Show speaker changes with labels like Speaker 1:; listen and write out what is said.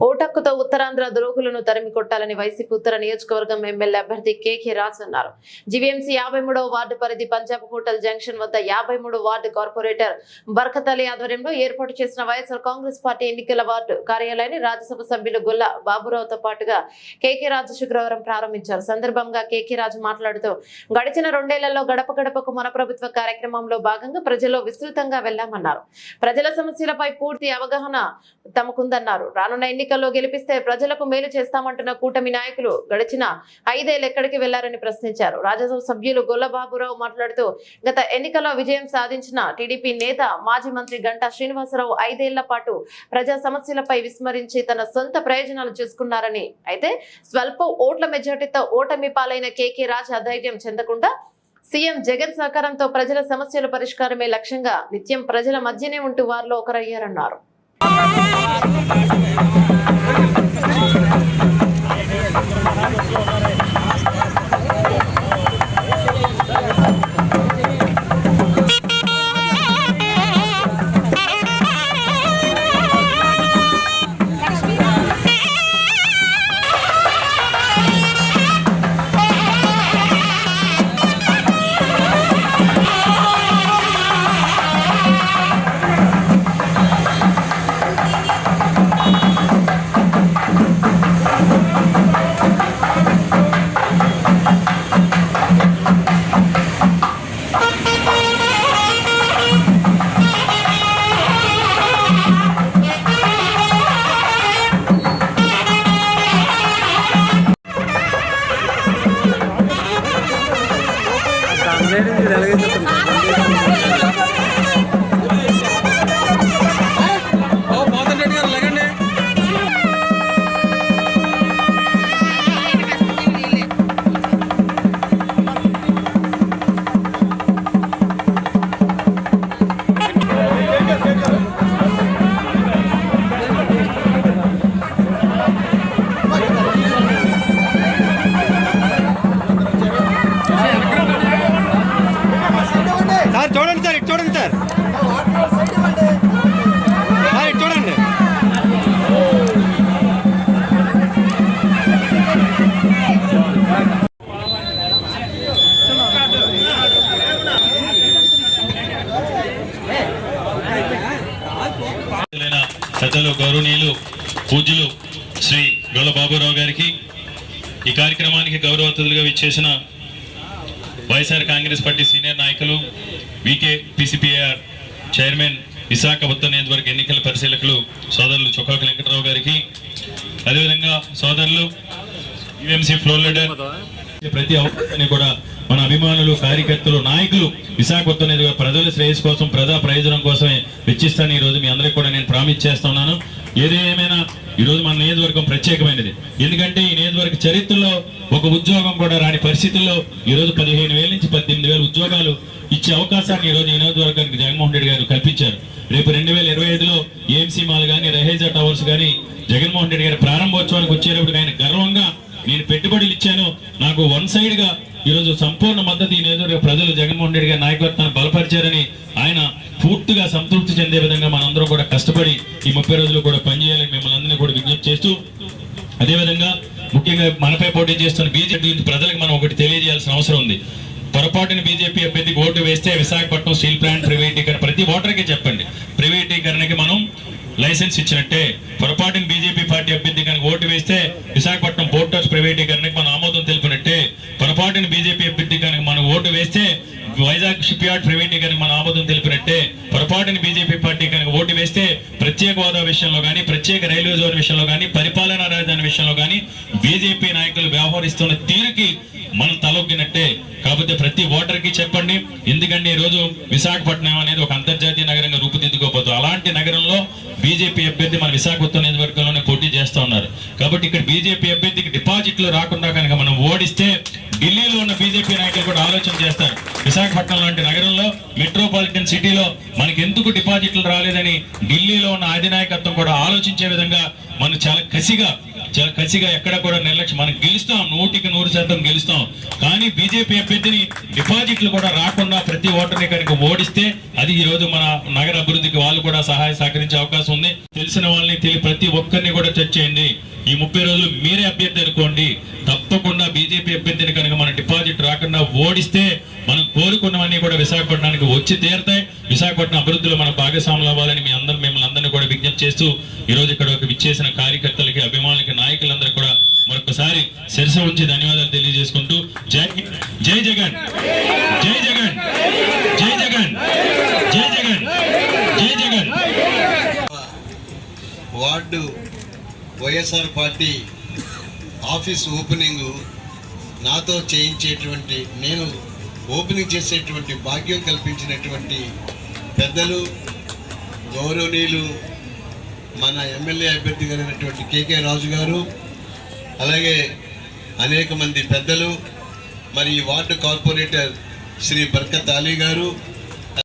Speaker 1: ఓటక్కుతో ఉత్తరాంధ్ర ద్రోహులను తరిమి కొట్టాలని వైసీపీ ఉత్తర నియోజకవర్గం ఎమ్మెల్యే అభ్యర్థి కేకే రాజ్ అన్నారు. జీవీఎంసీ 53వ వార్డు పరిధి పంజాబ్ హోటల్ జంక్షన్ వద్ద 53 వార్డు కార్పొరేటర్ బర్కత్ అలీ ఆధ్వర్యంలో ఏర్పాటు చేసిన వైఎస్ఆర్ కాంగ్రెస్ పార్టీ ఎన్నికల వార్డు కార్యాలయాన్ని రాజ్యసభ సభ్యులు గొల్ల బాబురావుతో పాటుగా కేకే రాజ్ శుక్రవారం ప్రారంభించారు. సందర్భంగా కేకే రాజ్ మాట్లాడుతూ గడిచిన 2 ఏళ్లలో గడప గడపకు మన ప్రభుత్వ కార్యక్రమంలో భాగంగా ప్రజల్లో విస్తృతంగా వెళ్లామన్నారు. ప్రజల సమస్యలపై పూర్తి అవగాహన తమకుందన్నారు. రానున్న ఎన్నికల్లో గెలిపిస్తే ప్రజలకు మేలు చేస్తామంటున్న కూటమి నాయకులు గడిచిన 5 ఏళ్లు ఎక్కడికి వెళ్లారని ప్రశ్నించారు. రాజ్యసభ సభ్యులు గొల్లబాబురావు మాట్లాడుతూ గత ఎన్నికల్లో విజయం సాధించిన టీడీపీ నేత మాజీ మంత్రి గంటా శ్రీనివాసరావు 5 ఏళ్ల పాటు ప్రజా సమస్యలపై విస్మరించి తన సొంత ప్రయోజనాలు చూసుకున్నారని, అయితే స్వల్ప ఓట్ల మెజార్టీతో ఓటమి పాలైన కేకే రాజ్ అధైర్యం చెందకుండా సీఎం జగన్ సహకారంతో ప్రజల సమస్యల పరిష్కారమే లక్ష్యంగా నిత్యం ప్రజల మధ్యనే ఉంటూ వారిలో ఒకరయ్యారన్నారు.
Speaker 2: చూడండి సార్ చూడండి.
Speaker 3: పెద్దలు గౌరవనీయులు పూజ్యులు శ్రీ గొల్ల బాబురావు గారికి, ఈ కార్యక్రమానికి గౌరవ అతిథులుగా విచ్చేసిన వైఎస్ఆర్ కాంగ్రెస్ పార్టీ సీనియర్ నాయకులు వికే పిసిపిఆర్ చైర్మన్ విశాఖ ఉత్తర నియోజకవర్గ ఎన్నికల పరిశీలకులు సోదరులు చొక్కాకు వెంకటరావు గారికి, అదేవిధంగా సోదరులు యూఎంసీ ఫ్లోర్ లీడర్ ప్రతి అవకాశాన్ని కూడా మన అభిమానులు, కార్యకర్తలు, నాయకులు విశాఖ ఉత్తర నియోజకవర్గ ప్రజల శ్రేయస్ కోసం, ప్రజా ప్రయోజనం కోసమే వెచ్చిస్తాను. ఈ రోజు మీ అందరికీ కూడా నేను ప్రామిస్ చేస్తున్నాను. ఏదేమైనా ఈరోజు మన నియోజకవర్గం ప్రత్యేకమైనది. ఎందుకంటే ఈ నియోజకవర్గ చరిత్రలో ఒక ఉద్యోగం కూడా రాని పరిస్థితుల్లో ఈరోజు 15,000 నుంచి 18,000 ఉద్యోగాలు ఇచ్చే అవకాశాన్ని ఈరోజు ఈ నియోజకవర్గానికి జగన్మోహన్ రెడ్డి గారు కల్పించారు. రేపు 2025లో ఏఎంసీ మాల్ కానీ, రహేజా టవర్స్ కానీ జగన్మోహన్ రెడ్డి గారి ప్రారంభోత్సవానికి వచ్చేటప్పుడు ఆయన గర్వంగా నేను పెట్టుబడులు ఇచ్చాను, నాకు వన్ సైడ్ గా ఈరోజు సంపూర్ణ మద్దతు ఈ నియోజకవర్గ ప్రజలు జగన్మోహన్ రెడ్డి గారి నాయకత్వాన్ని బలపరిచారని ఆయన పూర్తిగా సంతృప్తి చెందే విధంగా మనందరం కూడా కష్టపడి ఈ 30 రోజులు కూడా పనిచేయాలని మిమ్మల్ని అందరినీ కూడా విజ్ఞప్తి చేస్తూ, అదేవిధంగా ముఖ్యంగా మనపై పోటీ చేస్తున్న బీజేపీ ప్రజలకు మనం ఒకటి తెలియజేయాల్సిన అవసరం ఉంది. పొరపాటున బీజేపీ అభ్యర్థికి ఓటు వేస్తే విశాఖపట్నం స్టీల్ ప్లాంట్ ప్రైవేటీకరణ ప్రతి ఓటర్కి చెప్పండి, ప్రైవేటీకరణకి మనం లైసెన్స్ ఇచ్చినట్టే. పొరపాటున బీజేపీ పార్టీ అభ్యర్థి కనుక ఓటు వేస్తే విశాఖపట్నం పోర్టర్స్ ప్రైవేటీకరణకి మనం ఆమోదం తెలిపినట్టే. పొరపాటున బీజేపీ అభ్యర్థి కనుక మనం ఓటు వేస్తే వైజాగ్ షిప్ యార్డ్ ప్రైవేటీకరణకి మనం ఆమోదం తెలిపినట్టే. పొరపాటున బీజేపీ పార్టీ కనుక ఓటు వేస్తే ప్రత్యేక హోదా విషయంలో కానీ, ప్రత్యేక రైల్వే జోన్ విషయంలో కానీ, పరిపాలనా రాజధాని విషయంలో కానీ బీజేపీ నాయకులు వ్యవహరిస్తున్న తీరుకి మనం తలొగ్గినట్టే. కాకపోతే ప్రతి ఓటర్కి చెప్పండి, ఎందుకంటే ఈ రోజు విశాఖపట్నం అనేది ఒక అంతర్జాతీయ నగరంగా రూపుదిద్దుకోపోతుంది. అలాంటి నగరంలో బీజేపీ అభ్యర్థి మన విశాఖ ఉత్తర నియోజకవర్గంలోనే పోటీ చేస్తూ ఉన్నారు. కాబట్టి ఇక్కడ బీజేపీ అభ్యర్థికి డిపాజిట్లు రాకుండా కనుక మనం ఓడిస్తే ఢిల్లీలో ఉన్న బీజేపీ నాయకులు కూడా ఆలోచన చేస్తారు, విశాఖపట్నం లాంటి నగరంలో మెట్రోపాలిటన్ సిటీలో మనకి ఎందుకు డిపాజిట్లు రాలేదని ఢిల్లీలో ఉన్న అధినాయకత్వం కూడా ఆలోచించే విధంగా మనం చాలా కసిగా చాలా కసిగా ఎక్కడ కూడా నిర్లక్ష్యం. మనం గెలుస్తాం, 100% గెలుస్తాం. కానీ బీజేపీ అభ్యర్థిని డిపాజిట్లు కూడా రాకుండా ప్రతి ఓటర్ని కనుక ఓడిస్తే అది ఈ రోజు మన నగర అభివృద్ధికి వాళ్ళు కూడా సహకరించే అవకాశం ఉంది. తెలిసిన వాళ్ళని ప్రతి ఒక్కరిని కూడా చర్చ చేయండి. ఈ 30 రోజులు మీరే అభ్యర్థి అనుకోండి, తప్పకుండా బీజేపీ అభ్యర్థిని కనుక మన డిపాజిట్ రాకుండా ఓడిస్తే మనం కోరుకున్నవన్నీ కూడా విశాఖపట్నానికి వచ్చి తీరుతాయి. విశాఖపట్నం అభివృద్ధిలో మన భాగస్వాములు అవ్వాలని మిమ్మల్ని అందరినీ కూడా విజ్ఞప్తి చేస్తూ ఈ రోజు ఇక్కడ విచ్చేసిన కార్యకర్తలకి, అభిమానులకి, నాయకులందరూ కూడా మరొకసారి శిరస ఉంచి ధన్యవాదాలు తెలియజేసుకుంటూ జై జగన్, జై జగన్, జై జగన్, జై జగన్, జై Jagan.
Speaker 4: Ward YSR party office opening నాతో చేయించేటువంటి, నేను ఓపెనింగ్ చేసేటువంటి భాగ్యం కల్పించినటువంటి పెద్దలు, గౌరవనీయులు మన ఎమ్మెల్యే అభ్యర్థి గారైనటువంటి కేకే రాజు గారు, అలాగే అనేక మంది పెద్దలు, మరి ఈ వార్డు కార్పొరేటర్ శ్రీ బర్కత్ అలీ గారు,